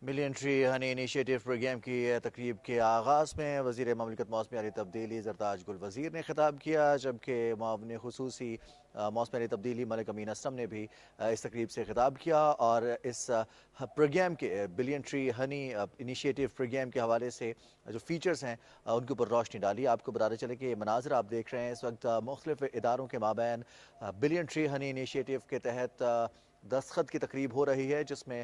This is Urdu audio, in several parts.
ملینٹری ہنی انیشیٹو پروگرام کی تقریب کے آغاز میں وزیر مملکت موسمیاتی تبدیلی زرتاج گل وزیر نے خطاب کیا، جبکہ معاون خصوصی موسمیاتی تبدیلی ملک امین اسلم نے بھی اس تقریب سے خطاب کیا اور اس پروگرام کے بلینٹری ہنی انیشیٹو پروگرام کے حوالے سے جو فیچرز ہیں ان کے اوپر روشنی ڈالی۔ آپ کو بتاتے چلے کہ یہ مناظر آپ دیکھ رہے ہیں اس وقت مختلف اداروں کے مابین بلینٹری ہنی انیشیٹو کے تحت دستخط کی تقریب ہو رہی ہے، جس میں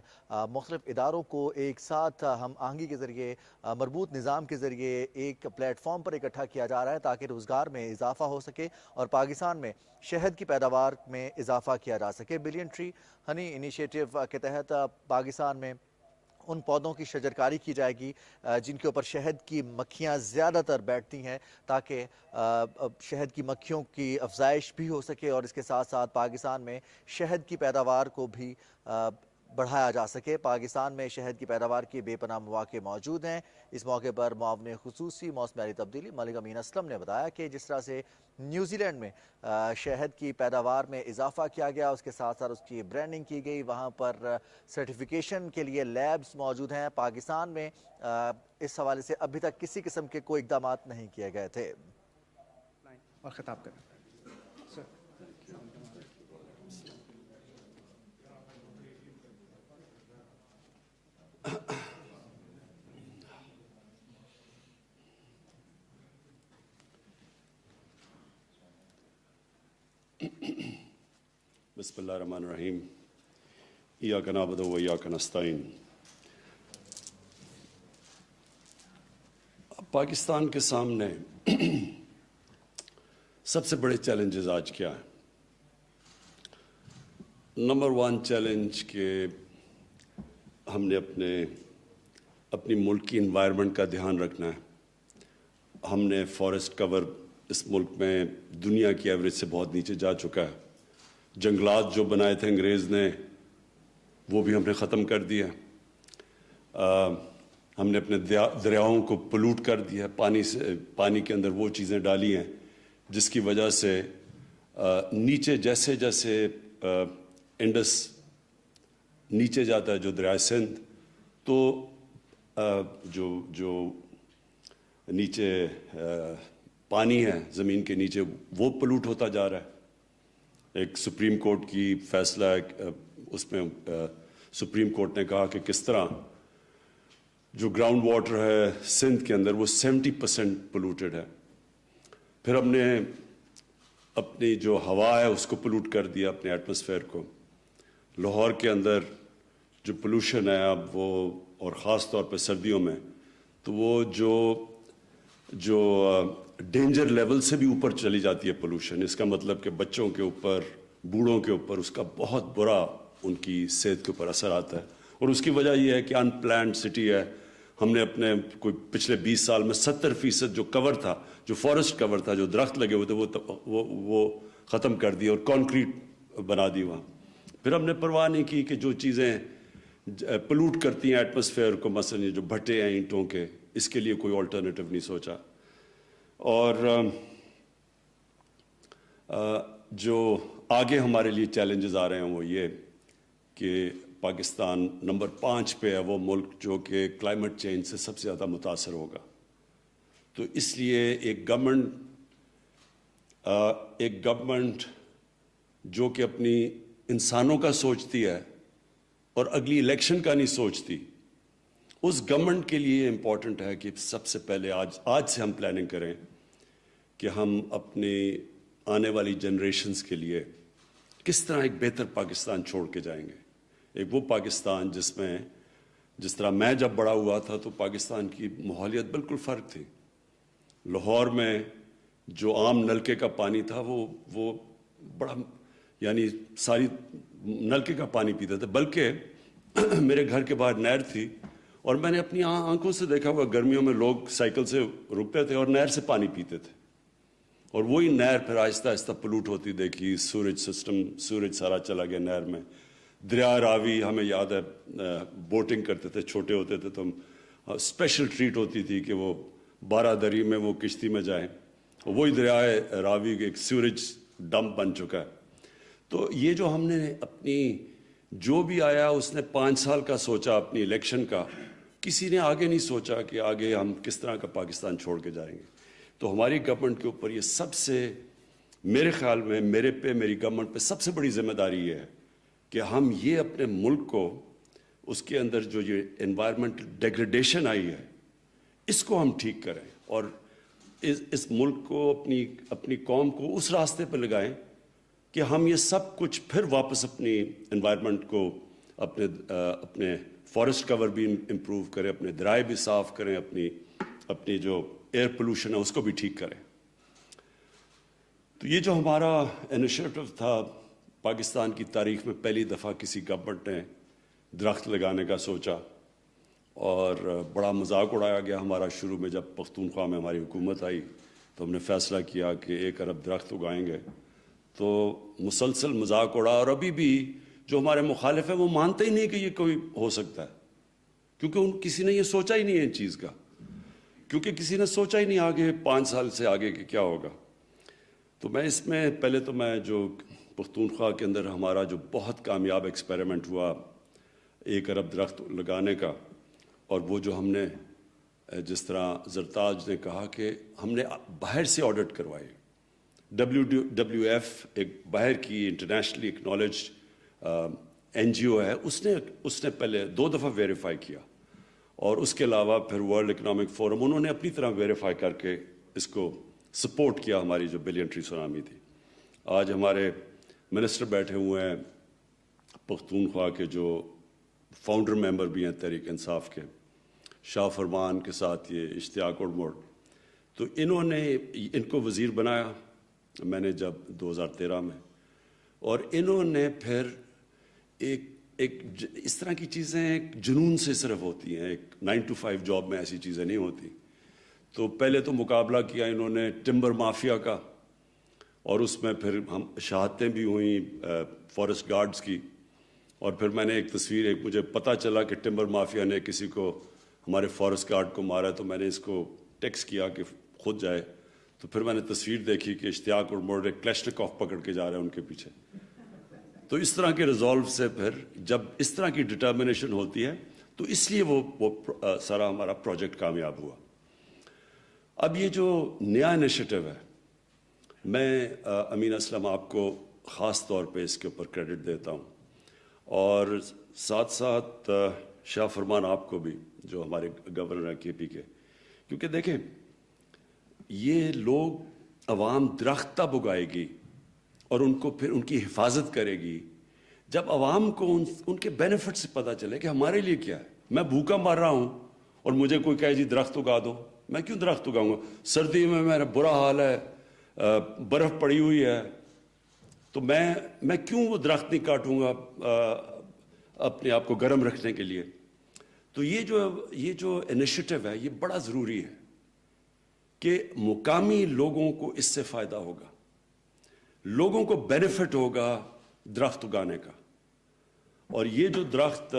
مختلف اداروں کو ایک ساتھ ہم آہنگی کے ذریعے مربوط نظام کے ذریعے ایک پلیٹ فارم پر اکٹھا کیا جا رہا ہے تاکہ روزگار میں اضافہ ہو سکے اور پاکستان میں شہد کی پیداوار میں اضافہ کیا جا سکے۔ بلینٹری ہنی انیشیٹو کے تحت پاکستان میں ان پودوں کی شجرکاری کی جائے گی جن کے اوپر شہد کی مکھیاں زیادہ تر بیٹھتی ہیں، تاکہ شہد کی مکھیوں کی افزائش بھی ہو سکے اور اس کے ساتھ ساتھ پاکستان میں شہد کی پیداوار کو بھی بڑھایا جا سکے۔ پاکستان میں شہد کی پیداوار کے بے پناہ مواقع موجود ہیں۔ اس موقع پر معاون خصوصی موسمیاتی تبدیلی ملک امین اسلم نے بتایا کہ جس طرح سے نیوزی لینڈ میں شہد کی پیداوار میں اضافہ کیا گیا، اس کے ساتھ ساتھ اس کی برانڈنگ کی گئی، وہاں پر سرٹیفیکیشن کے لیے لیبز موجود ہیں۔ پاکستان میں اس حوالے سے ابھی تک کسی قسم کے کوئی اقدامات نہیں کیے گئے تھے۔ اور خطاب کریں بسم اللہ الرحمن الرحیم۔ ایاک نعبد و ایاک نستعین۔ پاکستان کے سامنے سب سے بڑے چیلنجز آج کیا ہیں؟ نمبر 1 چیلنج کہ ہم نے اپنی ملک کی انوائرمنٹ کا دھیان رکھنا ہے۔ ہم نے فارسٹ کور اس ملک میں دنیا کی ایوریج سے بہت نیچے جا چکا ہے۔ جنگلات جو بنائے تھے انگریز نے وہ بھی ہم نے ختم کر دیا۔ ہم نے اپنے دریاؤں کو پلوٹ کر دیا، پانی کے اندر وہ چیزیں ڈالی ہیں جس کی وجہ سے نیچے جیسے جیسے انڈس نیچے جاتا ہے جو دریائے سندھ، تو جو نیچے پانی ہے زمین کے نیچے وہ پلوٹ ہوتا جا رہا ہے۔ ایک سپریم کورٹ کی فیصلہ ہے، اس میں سپریم کورٹ نے کہا کہ کس طرح جو گراؤنڈ واٹر ہے سندھ کے اندر وہ 70% پلوٹڈ ہے۔ پھر ہم نے اپنی جو ہوا ہے اس کو پلوٹ کر دیا، اپنے ایٹماسفیئر کو۔ لاہور کے اندر جو پولوشن ہے اب وہ، اور خاص طور پہ سردیوں میں، تو وہ جو ڈینجر لیول سے بھی اوپر چلی جاتی ہے پولوشن۔ اس کا مطلب کہ بچوں کے اوپر، بوڑھوں کے اوپر اس کا بہت برا ان کی صحت کے اوپر اثر آتا ہے۔ اور اس کی وجہ یہ ہے کہ ان پلانڈ سٹی ہے۔ ہم نے اپنے کوئی پچھلے 20 سال میں 70% جو کور تھا، جو فارسٹ کور تھا، جو درخت لگے ہوئے تھے وہ ختم کر دیا اور کانکریٹ بنا دی وہاں۔ پھر ہم نے پرواہ نہیں کی کہ جو چیزیں پلوٹ کرتی ہیں ایٹماسفیئر کو، مثلا یہ جو بھٹے ہیں اینٹوں کے، اس کے لیے کوئی آلٹرنیٹو نہیں سوچا۔ اور جو آگے ہمارے لیے چیلنجز آ رہے ہیں وہ یہ کہ پاکستان نمبر 5 پہ ہے وہ ملک جو کہ کلائمیٹ چینج سے سب سے زیادہ متاثر ہوگا۔ تو اس لیے ایک گورنمنٹ جو کہ اپنی انسانوں کا سوچتی ہے اور اگلی الیکشن کا نہیں سوچتی، اس گورنمنٹ کے لیے امپورٹنٹ ہے کہ سب سے پہلے آج سے ہم پلاننگ کریں کہ ہم اپنی آنے والی جنریشنز کے لیے کس طرح ایک بہتر پاکستان چھوڑ کے جائیں گے۔ ایک وہ پاکستان جس طرح میں جب بڑا ہوا تھا تو پاکستان کی ماحولیت بالکل فرق تھی۔ لاہور میں جو عام نلکے کا پانی تھا وہ بڑا، یعنی ساری نلکے کا پانی پیتے تھے، بلکہ میرے گھر کے باہر نہر تھی اور میں نے اپنی آنکھوں سے دیکھا ہوا گرمیوں میں لوگ سائیکل سے رکتے تھے اور نہر سے پانی پیتے تھے، اور وہی نہر پھر آہستہ آہستہ پلوٹ ہوتی دیکھی۔ سورج سارا چلا گیا نہر میں۔ دریا راوی ہمیں یاد ہے، بوٹنگ کرتے تھے، چھوٹے ہوتے تھے تو اسپیشل ٹریٹ ہوتی تھی کہ وہ 12 دری میں وہ کشتی میں جائیں، وہی دریائے راوی ایک سیوریج ڈمپ بن چکا ہے۔ تو یہ جو ہم نے اپنی جو بھی آیا اس نے 5 سال کا سوچا اپنی الیکشن کا, کسی نے آگے نہیں سوچا کہ آگے ہم کس طرح کا پاکستان چھوڑ کے جائیں گے. تو ہماری گورنمنٹ کے اوپر یہ سب سے, میرے خیال میں میرے پہ, میری گورنمنٹ پہ سب سے بڑی ذمہ داری یہ ہے کہ ہم یہ اپنے ملک کو, اس کے اندر جو یہ انوائرمنٹل ڈیگریڈیشن آئی ہے, اس کو ہم ٹھیک کریں اور اس ملک کو, اپنی قوم کو اس راستے پہ لگائیں کہ ہم یہ سب کچھ پھر واپس اپنی انوائرمنٹ کو, اپنے فارسٹ کور بھی امپروو کریں, اپنے درائے بھی صاف کریں, اپنی جو ایئر پولوشن ہے اس کو بھی ٹھیک کریں. تو یہ جو ہمارا انیشیٹو تھا, پاکستان کی تاریخ میں پہلی دفعہ کسی گورنمنٹ نے درخت لگانے کا سوچا, اور بڑا مذاق اڑایا گیا ہمارا شروع میں. جب پختونخوا میں ہماری حکومت آئی تو ہم نے فیصلہ کیا کہ 1 ارب درخت اگائیں گے, تو مسلسل مذاق اڑا. اور ابھی بھی جو ہمارے مخالف ہیں وہ مانتے ہی نہیں کہ یہ کوئی ہو سکتا ہے, کیونکہ کسی نے یہ سوچا ہی نہیں ہے ان چیز کا, کیونکہ کسی نے سوچا ہی نہیں آگے 5 سال سے آگے کہ کیا ہوگا. تو میں اس میں پہلے تو میں جو پختونخوا کے اندر ہمارا جو بہت کامیاب ایکسپیریمنٹ ہوا 1 ارب درخت لگانے کا, اور وہ جو ہم نے, جس طرح زرتاج نے کہا کہ ہم نے باہر سے آڈٹ کروائے, WWF ایک باہر کی انٹرنیشنلی اکنالجڈ NGO ہے, اس نے پہلے 2 دفعہ ویریفائی کیا, اور اس کے علاوہ پھر ورلڈ اکنامک فورم انہوں نے اپنی طرح ویریفائی کر کے اس کو سپورٹ کیا, ہماری جو بلین ٹری سونامی تھی. آج ہمارے منسٹر بیٹھے ہوئے ہیں پختونخوا کے, جو فاؤنڈر ممبر بھی ہیں تحریک انصاف کے, شاہ فرمان کے ساتھ یہ اشتیاق اڑموڑ. تو انہوں نے ان کو وزیر بنایا میں نے جب 2013 میں, اور انہوں نے پھر ایک اس طرح کی چیزیں ایک جنون سے صرف ہوتی ہیں, ایک 9 to 5 جاب میں ایسی چیزیں نہیں ہوتی. تو پہلے تو مقابلہ کیا انہوں نے ٹمبر مافیا کا, اور اس میں پھر ہم شہادتیں بھی ہوئیں فارسٹ گارڈز کی. اور پھر میں نے ایک تصویر, مجھے پتہ چلا کہ ٹمبر مافیا نے کسی کو, ہمارے فارسٹ گارڈ کو مارا, تو میں نے اس کو ٹیکس کیا کہ خود جائے. تو پھر میں نے تصویر دیکھی کہ اشتیاق اڑموڑ ایک کلیشنکوف پکڑ کے جا رہے ہیں ان کے پیچھے. تو اس طرح کے ریزالو سے پھر جب اس طرح کی ڈٹرمنیشن ہوتی ہے تو اس لیے وہ سارا ہمارا پروجیکٹ کامیاب ہوا. اب یہ جو نیا انیشیٹو ہے, میں امین اسلم آپ کو خاص طور پہ اس کے اوپر کریڈٹ دیتا ہوں, اور ساتھ ساتھ شاہ فرمان آپ کو بھی, جو ہمارے گورنر ہیں KP کے. کیونکہ دیکھیں, یہ لوگ, عوام درخت تب اگائے گی اور ان کو پھر ان کی حفاظت کرے گی جب عوام کو ان کے بینیفٹ سے پتہ چلے کہ ہمارے لیے کیا ہے. میں بھوکا مر رہا ہوں اور مجھے کوئی کہے جی درخت اگا دو, میں کیوں درخت اگاؤں گا؟ سردی میں میرا برا حال ہے, برف پڑی ہوئی ہے, تو میں کیوں وہ درخت نہیں کاٹوں گا اپنے آپ کو گرم رکھنے کے لیے. تو یہ جو انیشیٹو ہے یہ بڑا ضروری ہے کہ مقامی لوگوں کو اس سے فائدہ ہوگا, لوگوں کو بینیفٹ ہوگا درخت اگانے کا. اور یہ جو درخت,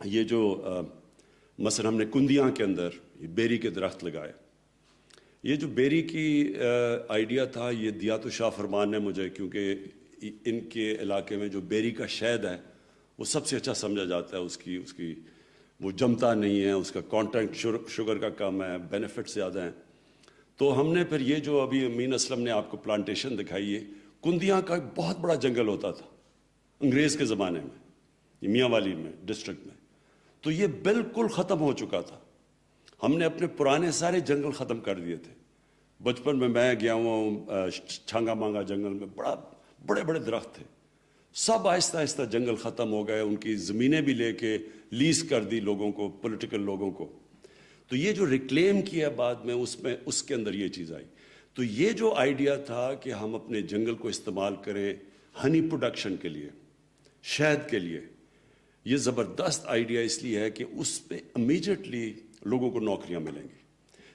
یہ جو مثلا ہم نے کندیاں کے اندر یہ بیری کے درخت لگائے, یہ جو بیری کی آئیڈیا تھا یہ دیا تو شاہ فرمان نے مجھے, کیونکہ ان کے علاقے میں جو بیری کا شہد ہے وہ سب سے اچھا سمجھا جاتا ہے. اس کی وہ جمتا نہیں ہے, اس کا کانٹینٹ شوگر کا کم ہے, بینیفٹ زیادہ ہیں. تو ہم نے پھر یہ جو ابھی امین اسلم نے آپ کو پلانٹیشن دکھائی ہے, کندیاں کا ایک بہت بڑا جنگل ہوتا تھا انگریز کے زمانے میں, یہ میاں والی میں ڈسٹرکٹ میں. تو یہ بالکل ختم ہو چکا تھا. ہم نے اپنے پرانے سارے جنگل ختم کر دیے تھے. بچپن میں گیا ہوں چھانگا مانگا جنگل میں, بڑے بڑے درخت تھے, سب آہستہ آہستہ جنگل ختم ہو گئے. ان کی زمینیں بھی لے کے لیز کر دی لوگوں کو, پولیٹیکل لوگوں کو. تو یہ جو ریکلیم کیا بعد میں اس کے اندر یہ چیز آئی. تو یہ جو آئیڈیا تھا کہ ہم اپنے جنگل کو استعمال کریں ہنی پروڈکشن کے لیے, شہد کے لیے, یہ زبردست آئیڈیا اس لیے ہے کہ اس پہ امیجیٹلی لوگوں کو نوکریاں ملیں گی.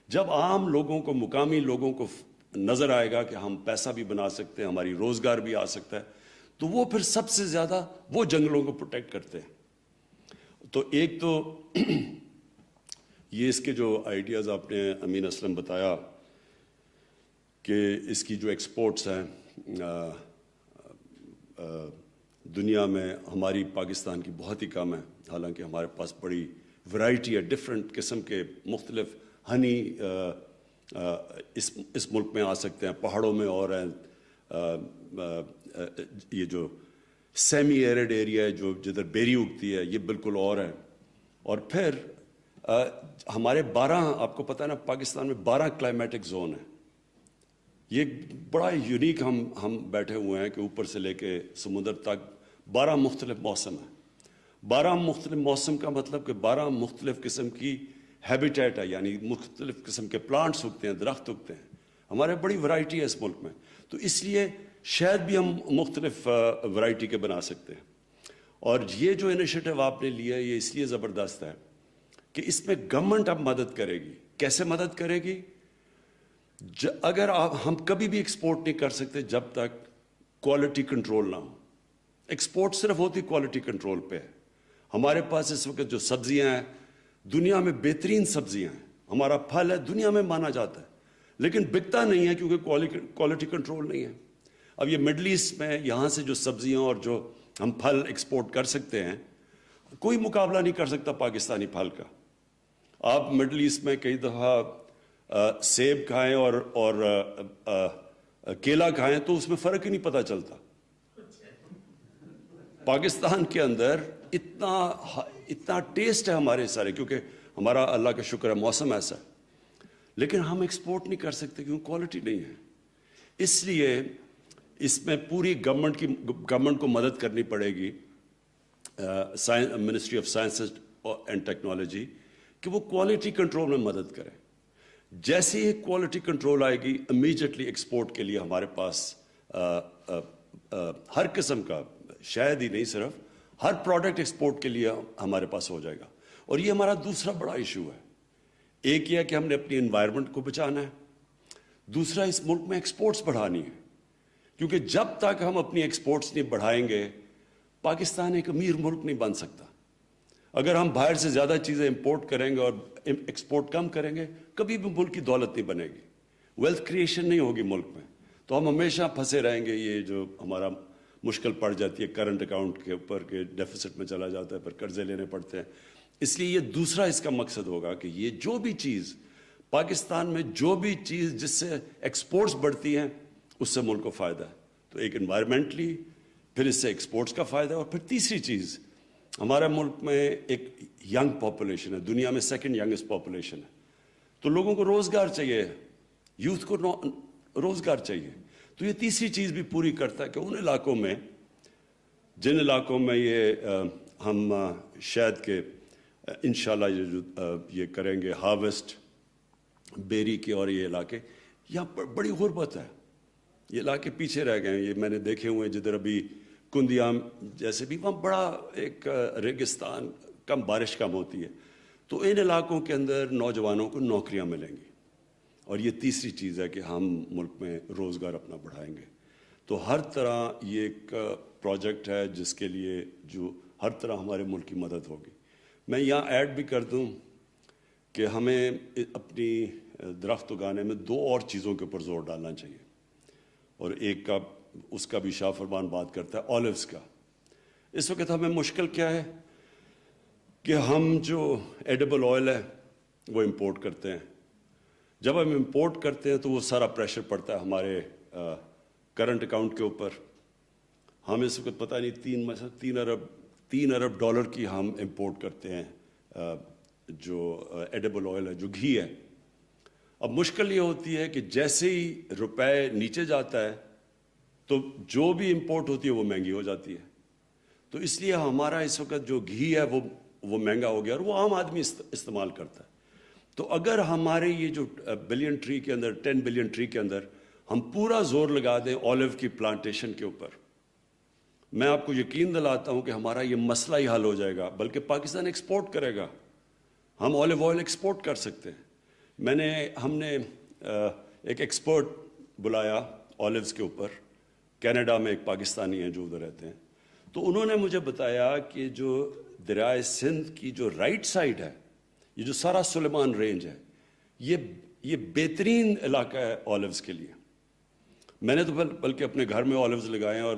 جب عام لوگوں کو, مقامی لوگوں کو نظر آئے گا کہ ہم پیسہ بھی بنا سکتے ہیں, ہماری روزگار بھی آ سکتا ہے, تو وہ پھر سب سے زیادہ وہ جنگلوں کو پروٹیکٹ کرتے ہیں. تو ایک تو یہ اس کے جو آئیڈیاز آپ نے امین اسلم بتایا کہ اس کی جو ایکسپورٹس ہیں دنیا میں ہماری پاکستان کی بہت ہی کم ہے، حالانکہ ہمارے پاس بڑی ورائٹی ہے، ڈفرینٹ قسم کے مختلف ہنی اس ملک میں آ سکتے ہیں، پہاڑوں میں اور ہیں، یہ جو سیمی ایرڈ ایریا ہے جو جدھر بیری اگتی ہے یہ بالکل اور ہے. اور پھر ہمارے 12 آپ کو پتہ ہے نا پاکستان میں 12 کلائمیٹک زون ہیں. یہ بڑا یونیک ہم بیٹھے ہوئے ہیں کہ اوپر سے لے کے سمندر تک 12 مختلف موسم ہیں. 12 مختلف موسم کا مطلب کہ 12 مختلف قسم کی ہیبیٹیٹ ہے، یعنی مختلف قسم کے پلانٹس اگتے ہیں، درخت اگتے ہیں. ہمارے بڑی ورائٹی ہے اس ملک میں، تو اس لیے شاید بھی ہم مختلف ورائٹی کے بنا سکتے ہیں. اور یہ جو انیشیٹو آپ نے لیا ہے یہ اس لیے زبردست ہے کہ اس میں گورنمنٹ اب مدد کرے گی. کیسے مدد کرے گی؟ اگر ہم کبھی بھی ایکسپورٹ نہیں کر سکتے جب تک کوالٹی کنٹرول نہ ہو. ایکسپورٹ صرف ہوتی کوالٹی کنٹرول پہ ہے. ہمارے پاس اس وقت جو سبزیاں ہیں دنیا میں بہترین سبزیاں ہیں، ہمارا پھل ہے دنیا میں مانا جاتا ہے، لیکن بکتا نہیں ہے کیونکہ کوالٹی کنٹرول نہیں ہے. اب یہ مڈل ایسٹ میں یہاں سے جو سبزیاں اور جو ہم پھل ایکسپورٹ کر سکتے ہیں کوئی مقابلہ نہیں کر سکتا پاکستانی پھل کا. آپ مڈل ایسٹ میں کئی دفعہ سیب کھائیں اور کیلا کھائیں تو اس میں فرق ہی نہیں پتہ چلتا. پاکستان کے اندر اتنا ٹیسٹ ہے ہمارے سارے، کیونکہ ہمارا اللہ کا شکر ہے موسم ایسا ہے، لیکن ہم ایکسپورٹ نہیں کر سکتے کیونکہ کوالٹی نہیں ہے. اس لیے اس میں پوری گورنمنٹ کو مدد کرنی پڑے گی، ministry of science and technology, کہ وہ کوالٹی کنٹرول میں مدد کرے. جیسے ہی کوالٹی کنٹرول آئے گی امیجیٹلی ایکسپورٹ کے لیے ہمارے پاس ہر قسم کا، شاید ہی نہیں صرف ہر پروڈکٹ ایکسپورٹ کے لیے ہمارے پاس ہو جائے گا. اور یہ ہمارا دوسرا بڑا ایشو ہے. ایک یہ ہے کہ ہم نے اپنی انوائرمنٹ کو بچانا ہے، دوسرا اس ملک میں ایکسپورٹس بڑھانی ہے، کیونکہ جب تک ہم اپنی ایکسپورٹس نہیں بڑھائیں گے پاکستان ایک امیر ملک نہیں بن سکتا. اگر ہم باہر سے زیادہ چیزیں امپورٹ کریں گے اور ایکسپورٹ کم کریں گے کبھی بھی ملک کی دولت نہیں بنے گی، ویلتھ کریشن نہیں ہوگی ملک میں. تو ہم ہمیشہ پھنسے رہیں گے. یہ جو ہمارا مشکل پڑ جاتی ہے کرنٹ اکاؤنٹ کے اوپر کہ ڈیفیسٹ میں چلا جاتا ہے، پھر قرضے لینے پڑتے ہیں. اس لیے یہ دوسرا اس کا مقصد ہوگا کہ یہ جو بھی چیز پاکستان میں جو بھی چیز جس سے ایکسپورٹس بڑھتی ہیں اس سے ملک کو فائدہ ہے. تو ایک انوائرمنٹلی، پھر اس سے ایکسپورٹس کا فائدہ ہے، اور پھر تیسری چیز ہمارا ملک میں ایک ینگ پاپولیشن ہے، دنیا میں سیکنڈ ینگسٹ پاپولیشن ہے. تو لوگوں کو روزگار چاہیے، یوتھ کو روزگار چاہیے. تو یہ تیسری چیز بھی پوری کرتا ہے کہ ان علاقوں میں جن علاقوں میں ہم شاید کہ انشاءاللہ یہ کریں گے ہارویسٹ بیری کے، اور یہ علاقے یہاں بڑی غربت ہے، یہ علاقے پیچھے رہ گئے ہیں. یہ میں نے دیکھے ہوئے ہیں جدھر ابھی کندیام جیسے بھی وہاں بڑا ایک ریگستان، کم بارش کم ہوتی ہے. تو ان علاقوں کے اندر نوجوانوں کو نوکریاں ملیں گی. اور یہ تیسری چیز ہے کہ ہم ملک میں روزگار اپنا بڑھائیں گے. تو ہر طرح یہ ایک پروجیکٹ ہے جس کے لیے جو ہر طرح ہمارے ملک کی مدد ہوگی. میں یہاں ایڈ بھی کر دوں کہ ہمیں اپنی درخت اگانے میں 2 اور چیزوں کے اوپر زور ڈالنا چاہیے، اور ایک کا اس کا بھی شاہ فرمان بات کرتا ہے، اولیوز کا. اس وقت ہمیں مشکل کیا ہے کہ ہم جو ایڈیبل آئل ہے وہ امپورٹ کرتے ہیں. جب ہم امپورٹ کرتے ہیں تو وہ سارا پریشر پڑتا ہے ہمارے کرنٹ اکاؤنٹ کے اوپر. ہم اس وقت پتہ نہیں 3 ارب ڈالر کی ہم امپورٹ کرتے ہیں جو ایڈیبل آئل ہے، جو گھی ہے. اب مشکل یہ ہوتی ہے کہ جیسے ہی روپے نیچے جاتا ہے تو جو بھی امپورٹ ہوتی ہے وہ مہنگی ہو جاتی ہے. تو اس لیے ہمارا اس وقت جو گھی ہے وہ مہنگا ہو گیا اور وہ عام آدمی استعمال کرتا ہے. تو اگر ہمارے یہ جو بلین ٹری کے اندر 10 بلین ٹری کے اندر ہم پورا زور لگا دیں اولیو کی پلانٹیشن کے اوپر، میں آپ کو یقین دلاتا ہوں کہ ہمارا یہ مسئلہ ہی حل ہو جائے گا. بلکہ پاکستان ایکسپورٹ کرے گا، ہم اولیو آئل ایکسپورٹ کر سکتے ہیں. ہم نے ایک ایکسپرٹ بلایا اولیوز کے اوپر، کینیڈا میں ایک پاکستانی ہیں جو ادھر رہتے ہیں. تو انہوں نے مجھے بتایا کہ جو دریائے سندھ کی جو رائٹ سائڈ ہے، یہ جو سارا سلیمان رینج ہے، یہ بہترین علاقہ ہے اولیوز کے لیے. میں نے تو بلکہ اپنے گھر میں اولیوز لگائے ہیں اور